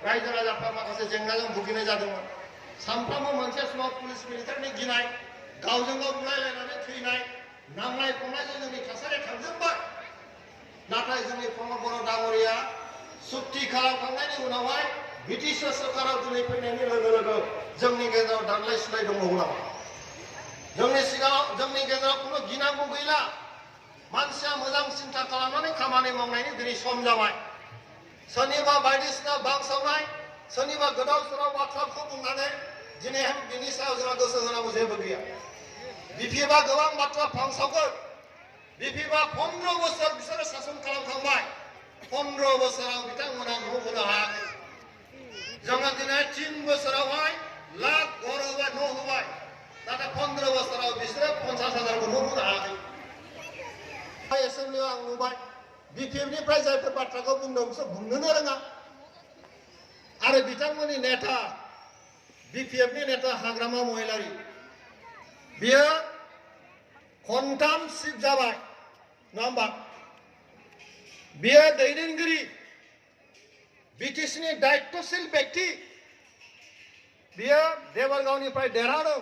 रायजो राजाफ्रा माखासे जेंनाजों भुगिनाय जादोंमोन सानफ्रामबो मोनसे समाव पुलिस मिलिटारिनि गिनाय गावजों गाव बुलायलायनानै थैनाय नांलाय खमलायजों जोंनि थासारिया थांजोबबाय नाथाय जोंनि प्रमद बर' दाङरिया सुक्ति खालामखांनायनि उनावहाय ब्रिटिश सरकाराव दिनै फैनायनि लोगो लोगो जोंनि गेजेराव दांलाय सुलाय दंबावो नामा जोंनि सिगाङाव जोंनि गेजेराव खुनु गिनांगौ गैला मानसिया मोजां सिन्था खालामनानै खामानि मावनायनि दिनै सम जाबाय सोरनिबा बायदिसिना बांसावनाय सोरनिबा गोदाव सोराव बाथ्राखौ बुंनानै दिनै बिनि सायाव जोंहा गोसो होनांगौ जेबो गैया बिपिएफआ गोबां बाथ्रा फांसावगोन बिपिएफआ 15 बोसोर बिसोरो सासन खालामखांबाय 15 बोसोराव बिथांमोना न' होनो हायाखै जोङो दिनै 3 बोसोरावहाय लाख घर होबाय न' होबाय नाथाय 15 बोसोराव बिसोरो 50,000 न' होनो हायाखै एसेमब्लियाव आं नुबाय बिपिएफनिफ्राय जायफोर बाथ्राखौ बुंदों बिसोर बुंनोनो रोङा आरो बिथांमोननि नेता बिपिएफनि नेता हाग्रामा महिलारि बियो खनथाम सिफ जाबाय नङा होमबा बियो दैदेनगिरि बिटिसिनि दायित्वशील व्यक्ति बियो देबरगावनिफ्राय देरहादों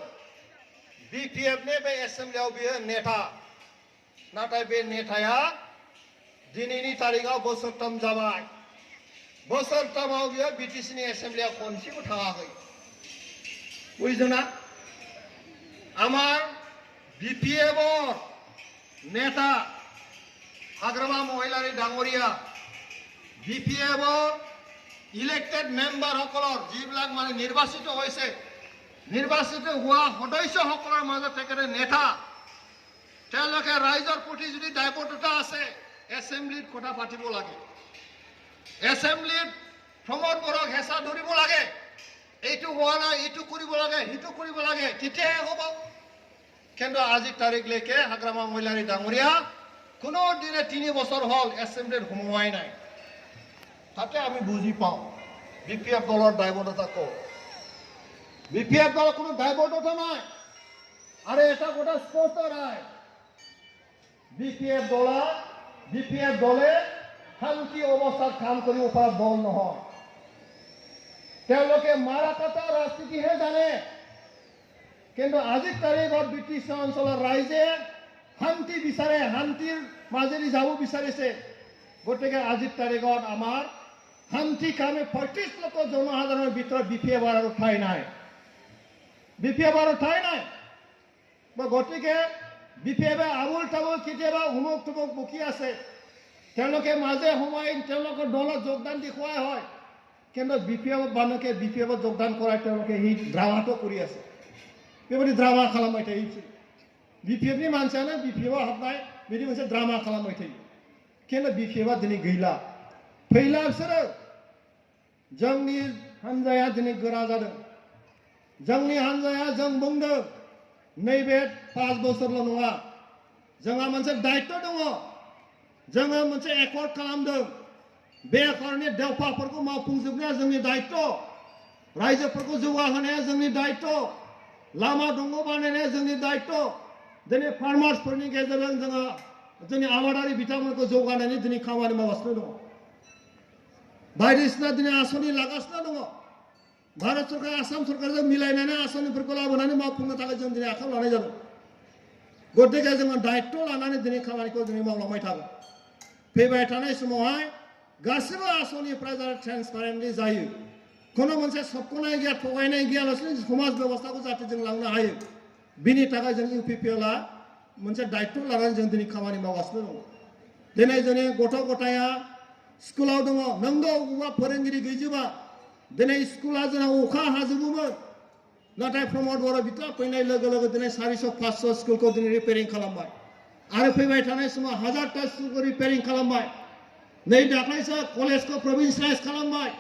बिपिएफनि बे एसेमब्लियाव बियो नेता नाथाय बे नेताया दिनैनि तारिखाव बोसोरथाम जाबाय बोसोरथामाव बियो बिटिसिनि एसेमब्लियाव खनसेबो थाङाखै बुझदोंना আমার বিপিএফ নেতা Hagrama Mahilary ডাঙরিয়া BPF elected member সকলৰ যিবিলাক মানে নিৰ্বাচিত হৈছে নিৰ্বাচিত হোৱা সদস্য সকলৰ মাজত তেখেতে নেতা তেওঁলোকে ৰাইজৰ প্ৰতি যদি দায়বদ্ধতা আছে এছেম্বলিত কথা পাতিব লাগে এছেম্বলিত প্ৰমোদ বৰক হেঁচা ধৰিব লাগে এইটো হোৱা নাই এইটো কৰিব লাগে সেইটো কৰিব লাগে তেতিয়াহে হ'ব কিন্তু আজি তাৰিখলৈকে হাগ্ৰামা মহিলাৰী ডাঙৰীয়া কোনো দিনে 3 বছৰ হ'ল এছেম্বলিত সোমোৱাই নাই তাতে আমি বুজি পাওঁ বিপিএফ দলৰ দায়বদ্ধতা ক'ত বিপিএফ দলৰ কোনো দায়বদ্ধতা নাই আৰু এটা কথা স্পষ্ট ৰায় বিপিএফ দলে শান্তি অৱস্থাত কাম কৰিব পৰা দল নহয় তেওঁলোকে মাৰা কাটা ৰাজনীতিহে জানে কিন্তু আজিৰ তাৰিখত ব্ৰিটিছ অঞ্চলৰ ৰাইজে শান্তি বিচাৰে শান্তিৰ মাজেদি যাব বিচাৰিছে গতিকে আজিৰ তাৰিখত আমাৰ শান্তি কামে 35 লাখ জনসাধাৰণৰ ভিতৰত বিপিএফৰ আৰু ঠাই নাই বিপিএফৰ ঠাই নাই গতিকে বিপিএফে আবুল তাবুল কেতিয়াবা হুমুক তুমুক বকি আছে তেওঁলোকে মাজে সময়ে তেওঁলোকৰ দলত যোগদান দেখুৱাই হয় কিন্তু বিপিএফ মানুহে বিপিএফত যোগদান কৰাই তেওঁলোকে সেই ড্ৰামাটো কৰি আছে बेबायदि ड्रामा खालामबाय थायो बिपिएफनि मानसियानो बिपिएफआव हाबनाय बिदि मोनसे ड्रामा खालामबाय थायो खिन्थु बिपिएफआ दिनै गैला फैला बिसोरो जोंनि हान्जाया दिनै गोरा जादों जोंनि हान्जाया जों बुंदों नैबे 5 बोसोरल' नङा जोंहा मोनसे दायित्व दङ जोङो मोनसे एकर्ड खालामदों बे एकर्डनि देवफाफोरखौ मावफुंजोबनाया जोंनि दायित्व रायजोफोरखौ जौगाहोनाया जोंनि दायित्व लामा दंग बानायनाया जोंनि दायित्व दिनै फार्मार्सफोरनि गेजेरजों जोङो जोंनि आबादारि बिथांमोनखौ जौगानायनि दिनै खामानि मावगासिनो दङ बायदिसिना दिनै आसनि लागासिनो दङ भारत सरकार आसाम सरकारजों मिलायनानै आसनिफोरखौ लाबोनानै मावफुंनो थाखाय जों दिनै आखायाव लानाय जादों गतिके जोङो दायित्व लानानै दिनै खामानिखौ दिनै मावलांबाय थागोन फैबाय थानाय समावहाय गासिबो आसनिफ्रा जाहाथे ट्रेन्सपारेन्टलि जायो কোনো मोनसे सबखनाय गैया थगायनाय गैयालासेनो समाज बेबस्थाखौ जाहाथे जों लांनो हायो बिनि थाखाय जों इउपिपिएलआ मोनसे दायित्व लानानै जों दिनै खामानि मावगासिनो दङ दिनै जोंनि गथ' गथाया स्कुलाव दङ नंगौ बबेबा फोरोंगिरि गैजोबा दिनै स्कुला जोंना अखा हाजोबोमोन नाथाय प्रमद बर' बिथाङा फैनाय लोगो लोगो दिनै 400-500 स्कुलखौ दिनै रिपेयारिं खालामबाय आरो फैबाय थानाय समाव 1000टा स्कुलखौ रिपेयारिं खालामबाय नै दाख्लैसो कलेजखौ प्रभिन्सियेलाइज खालामबाय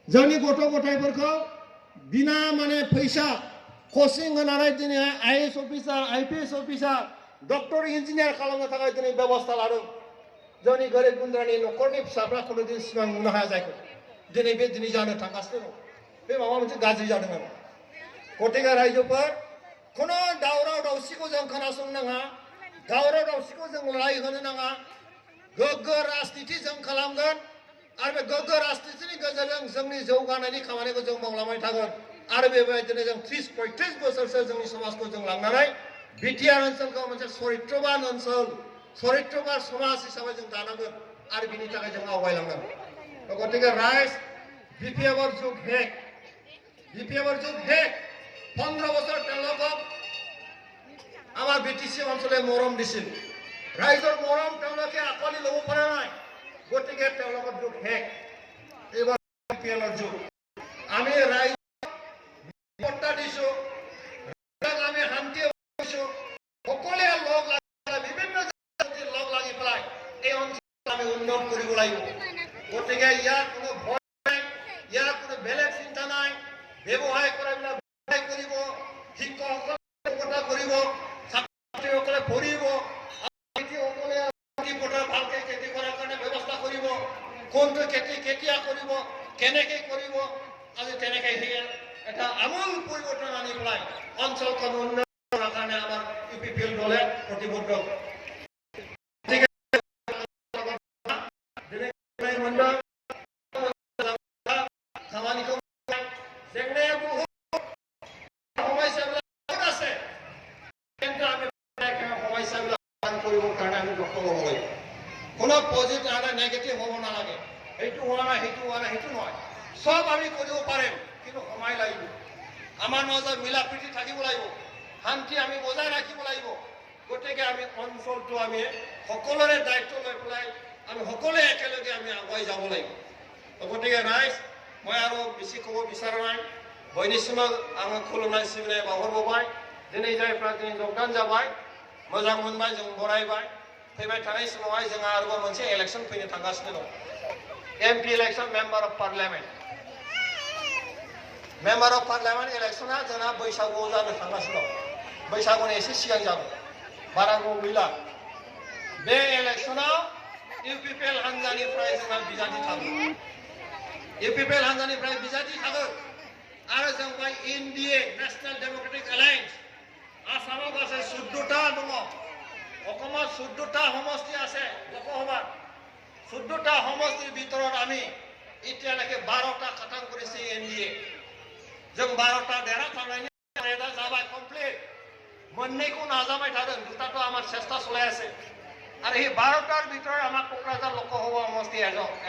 जोंनि गथ' गथायफोरखौ बिना माने फैसा कचिं होनानै दिनै आईएएस अफिसार आईपीएस अफिसार डक्टर इन्जिनियार खालामनो थाखाय दिनै बेबस्था लादों जोंनि गोरिब गुन्द्रानि न'खरनि फिसाफ्रा खुनु दिन सिमां नुनो हाया जायखौ दिनै बे दिनै जानो थांगासिनो दं बे माबा मोनसे गाज्रि जादों आरो गतिके रायजोफोर खुनु दावराव दावसिखौ जों खोनासंनो नाङा दावराव दावसिखौ जों लड़ाई होनो नाङा गोग्गो राजनीति जों खालामगोन आरो बे गोग्गो राजनितिनि गेजेरजों जोंनि जौगानायनि खामानिखौ जों मावलांबाय थागोन आरो बेबायदिनो जों 30-35 बोसोरसो जोंनि समाजखौ जों लांनानै बिटिआर ओनसोलखौ मोनसे चरित्रबान ओनसोल चरित्रबान समाज हिसाबै जों दानांगोन आरो बिनि थाखाय जों आवगायलांगोन गतिके राइज बिपिएफर जुग हेक बिपिएफर जुग हेक 15 বছৰ তেওঁলোকক আমাৰ বিটিসি অঞ্চলে মৰম দিছিল ৰাইজৰ মৰম তেওঁলোকে আকলি ল'ব পৰা নাই গতিকে তেওঁলোকৰ যুগ শেষ এইবাৰ বিপিএলৰ যুগ আমি ৰাইজ বৰ্তা দিছো আমি শান্তি দিছো সকলোৱে লগ লাগি বিভিন্ন জাতিৰ লগ লাগি পেলাই এই অঞ্চল আমি উন্নত কৰিব লাগিব গতিকে ইয়াৰ কোনো ভয় নাই ইয়াৰ কোনো বেলেগ চিন্তা নাই ব্যৱসায় কৰাবিলাক কৰিব শিক্ষকসকলে কথা কৰিব ছাত্ৰীসকলে পঢ়িব খেতিসকলে পথাৰ ভালকৈ খেতি কৰাৰ কাৰণে ব্যৱস্থা কৰিব কোনটো খেতি কেতিয়া কৰিব কেনেকৈ কৰিব আজি তেনেকৈ এটা আমূল পৰিৱৰ্তন আনি পেলাই অঞ্চলখন উন্নত কৰাৰ কাৰণে আমাৰ ইউপিপিএল দলে প্ৰতিবদ্ধ কোনো পজিটিভ আৰ নেগেটিভ হব না লাগে এইটো হোৱা নাই সেইটো হোৱা নাই সেইটো নহয় সব আমি কৰিব পাৰিম কিন্তু সময় লাগিব আমাৰ মাজত মিলা প্ৰীতি থাকিব লাগিব শান্তি আমি বজাই ৰাখিব লাগিব গতিকে আমি অঞ্চলটো আমি সকলোৰে দায়িত্ব লৈ পেলাই আমি সকলোৱে একেলগে আমি আগুৱাই যাব লাগিব গতিকে ৰাইজ মই আৰু বেছি ক'ব বিচৰা নাই বয়নিसिमाव आङो खुलुमनाय सिबिनाय बावहरबाय दिनै जायफ्रा दिनै जगदान जाबाय मोजां मोनबाय जों बरायबाय फैबाय थानाय समावहाय जोंहा आरोबाव मोनसे इलेक्शन फैनो थांगासिनो दं MP election member of parliament इलेक्शना जोंहा बैसागुआव जानो थांगासिनो दं बैसागुनि एसे सिगां जागोन बारा गोबाव गैला बे इलेक्शनाव इउपिपिएल हान्जानिफ्राय जोंहा बिजाथि थागोन इउपिपिएल हान्जानिफ्राय बिजाथि थागोन आरो जों by NDA National Democratic Alliance आसामाव गासै 14টা दङ অসমত 14টা সমষ্টি আছে লোকসভাত 14টা সমষ্টিৰ ভিতৰত আমি এতিয়ালৈকে 12টা খতম কৰিছে এনডিএ जों 12টা দেৰা थांनायनि এটা जाबाय কমপ্লিট मोननैखौ नाजाबाय थादों দুটাটো আমাৰ চেষ্টা চলাই আছে আৰু এই 12টাৰ ভিতৰত আমাৰ কোকৰাঝাৰ লোকসভা সমষ্টি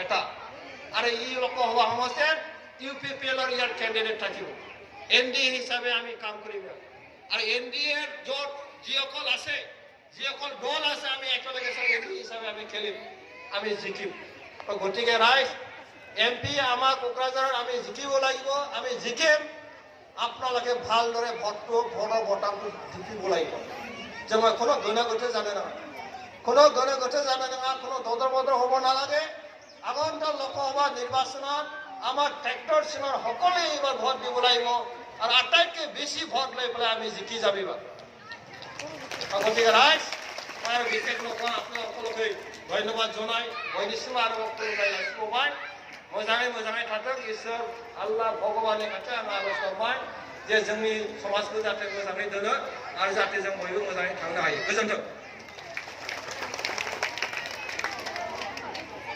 এটা আৰু এই লোকসভা সমষ্টিত ইউপিপিএলৰ ইয়াৰ কেণ্ডিডেট থাকিব এনডিএ হিচাপে আমি কাম কৰিম আৰু এনডিএৰ য'ত যিসকল আছে যিসকল দল আছে আমি একেলগে সংগঠন হিচাপে আমি খেলিম আমি জিকিম গতিকে ৰাইজ এমপি আমাৰ কোকৰাঝাৰত আমি জিকিব লাগিব আমি জিকিম আপোনালোকে ভালদৰে ভোটৰ বটামটো জিকিব লাগিব যে মই কোনো গণগঠে জানে না কোনো গণগঠে জানে না কোনো দদৰ বদৰ হ'ব নালাগে আগন্তুক লোকসভা নিৰ্বাচনত আমাৰ ট্ৰেক্টৰ চিনৰ সকলোৱে এইবাৰ ভোট দিব লাগিব আৰু আটাইতকৈ বেছি ভোট লৈ পেলাই আমি জিকি যাবিবা গতিকে ৰাইজ মই বিশেষ নকওঁ আপোনালোকে ধন্যবাদ জনাই বয়নিसिमाव আৰু খুলুমबाय मोजाङै थाथों इसोर आल्लाह भगवाननि खाथियाव आं आर'ज खालामबाय जे जोंनि समाजखौ जाहाथे मोजाङै दोनो आरो जाहाथे जों बयबो मोजाङै थांनो हायो गोजोन्थों